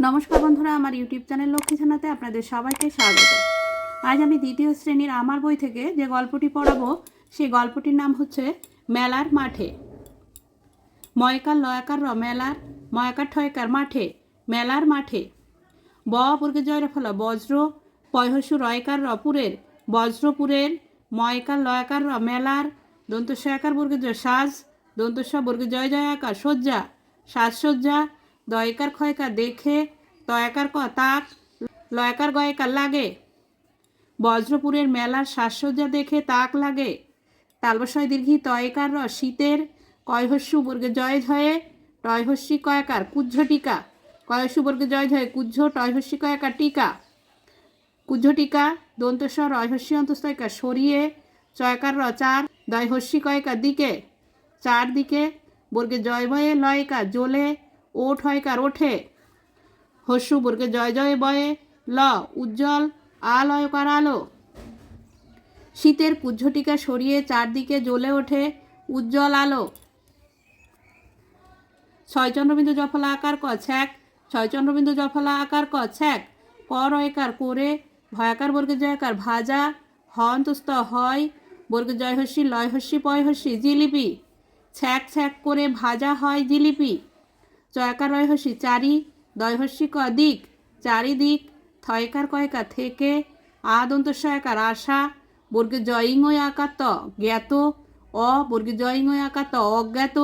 নমস্কার বন্ধুরা, আমার ইউটিউব চ্যানেল লক্ষ্মী ছানাতে আপনাদের সবাইকে স্বাগত। আজ আমি দ্বিতীয় শ্রেণীর আমার বই থেকে যে গল্পটি পড়াবো সেই গল্পটির নাম হচ্ছে মেলার মাঠে। ময়কার লয়কার র মেলার, ময়কার ঠয়কার মাঠে, মেলার মাঠে। ব বর্গে জয় ফল বজ্র, পয়হসু রয়কার র পুরের, বজ্রপুরের। ময়কার লয়কার র মেলার, দন্তস্বয়কার বর্গে জয় সাজ, দন্তস্ব বর্গে জয় জয়াকার শয্যা, সাজসজ্জা। দয়কার ক্ষয়কার দেখে, তয়াকার ক তাক, লয়কার গয়কার লাগে। বজ্রপুরের মেলার সাজসজ্জা দেখে তাক লাগে। তালবসয় দীর্ঘি তয়কার র শীতের, কয়হস্যু বর্গে জয় ঝয়ে, টয়হস্যি কয়াকার কুজ্ঝ টিকা, কয়স্যু বর্গে জয় ঝয়ে কুজ্ঝ, টয়হস্যি কয়াকার টিকা, কুজ্ঝ টিকা। দন্তস্ব রয়হস্যি অন্তস্তয়কার সরিয়ে, চয়কার র চার, দয়হস্যি কয়কার দিকে, চারদিকে। বর্গে জয় ভয়ে লয়কার জ্বলে, ওঠ হয়কার ওঠে। হস্যু বর্গে জয় জয়ে বয়ে, ল উজ্জ্বল, আলয়কার আলো। শীতের কুজ্ঝটিকা সরিয়ে চারদিকে জ্বলে ওঠে উজ্জ্বল আলো। ছয় চন্দ্রবিন্দু জফলা আকার ক ছ্যাক, ছয় চন্দ্রবিন্দু জফলা আকার ক ছ্যাক। ক রয়কার করে, ভয়াকার বর্গে জয়াকার ভাজা, হ অন্তস্থ হয়, বর্গে জয় হস্যি লয় হস্যি পয় হস্যি জিলিপি। ছ্যাক ছ্যাক করে ভাজা হয় জিলিপি। চয়কার রয় হস্যি চারি, দয়হস্যি ক দিক, চারিদিক। থয়কার কয়কার থেকে, আদন্তস্বয়কার আশা, বর্গে জয়িংয় আকার ত জ্ঞাত, অ বর্গে জয়িংয় আকার ত অজ্ঞাত।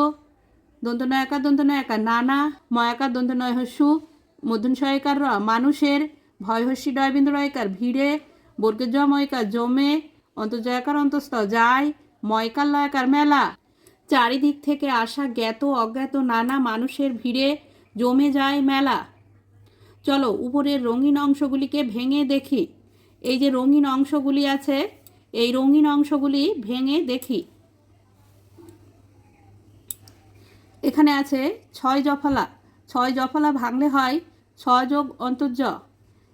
দন্তনয়কার নানা, ময়াকার দন্তনয় হস্যু, মধ্যনশয়কার র মানুষের, ভয়হস্যি ডয়বিন্দু রয়কার ভিড়ে, বর্গে জ ময়কার জমে, অন্তর্জয়কার অন্তস্থ যায়, ময়কার লয়কার মেলা। চারিদিক থেকে আসা জ্ঞাত অজ্ঞাত নানা মানুষের ভিড়ে জমে যায় মেলা। চলো উপরের রঙিন অংশগুলিকে ভেঙে দেখি। এই যে রঙিন অংশগুলি আছে, এই রঙিন অংশগুলি ভেঙে দেখি। এখানে আছে ছয় জফলা, ছয় জফলা ভাঙলে হয় ছ যোগ অন্তর্জ।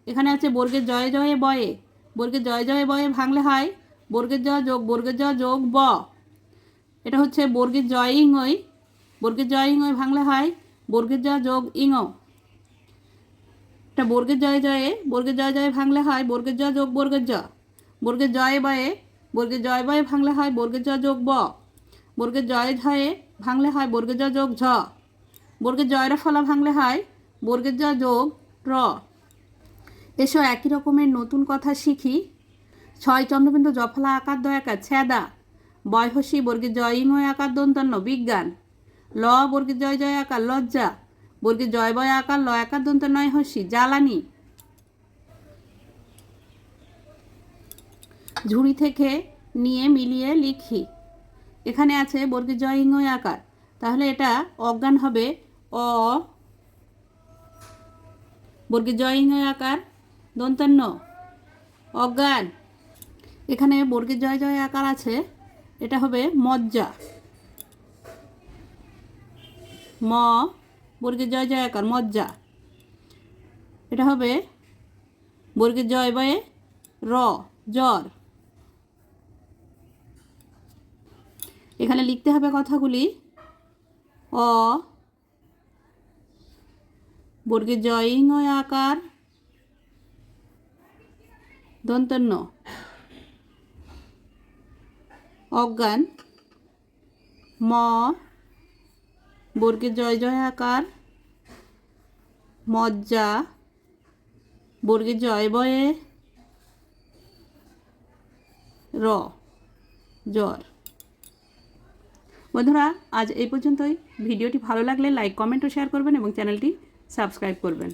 এখানে আছে বর্গের জয়ে জয়ে বয়ে, বর্গের জয়ে জয়ে বয়ে ভাঙলে হয় বর্গের জ যোগ বর্গের জ যোগ ব। এটা হচ্ছে বর্গের জয় ইংয়, বর্গের জয় ইংয় ভাঙলে হয় বর্গের জ যোগ ইঙ। এটা বর্গের জয়ে জয়ে, বর্গের জয়ে জয়ে ভাঙলে হয় বর্গের জ যোগ বর্গের জ। বর্গের জয়ে বয়ে, বর্গের জয় বয়ে ভাঙলে হয় বর্গের জ যোগ ব। বর্গের জয়ে ঝয়ে ভাঙলে হয় বর্গের জ যোগ ঝ। বর্গের জয়ের ফলা ভাঙলে হয় বর্গের জ যোগ র। এসো একই রকমের নতুন কথা শিখি। ছয় চন্দ্রবিন্দু জফলা আকার দয়াকার ছেদা, বয়হস্যি বর্গের জয় ইংয় আকার দন্তান্ন বিজ্ঞান। ল বর্গের জয় জয় আকার লজ্জা, বর্গের জয় বয় আকার ল আকার দন্তান্নয় হস্যি জ্বালানি। ঝুড়ি থেকে নিয়ে মিলিয়ে লিখি। এখানে আছে বর্গের জয় ইংয় আকার, তাহলে এটা অজ্ঞান হবে অ, বর্গের জয় ইংয় আকার দন্তান্ন অজ্ঞান। এখানে বর্গের জয় জয় আকার আছে, এটা হবে মজ্জা। ম বর্গের জয় জয় আকার মজ্জা, এটা হবে বর্গের জয় বয়ে র জ্বর। এখানে লিখতে হবে কথাগুলি। অ বর্গের জয় ইংয় আকার দন্তান্ন অজ্ঞান। ম বর্গের জয় জয় আকার মজ্জা, বর্গের জয় বয়ে র জ্বর। বন্ধুরা, আজ এই পর্যন্তই। ভিডিওটি ভালো লাগলে লাইক কমেন্ট ও শেয়ার করবেন এবং চ্যানেলটি সাবস্ক্রাইব করবেন।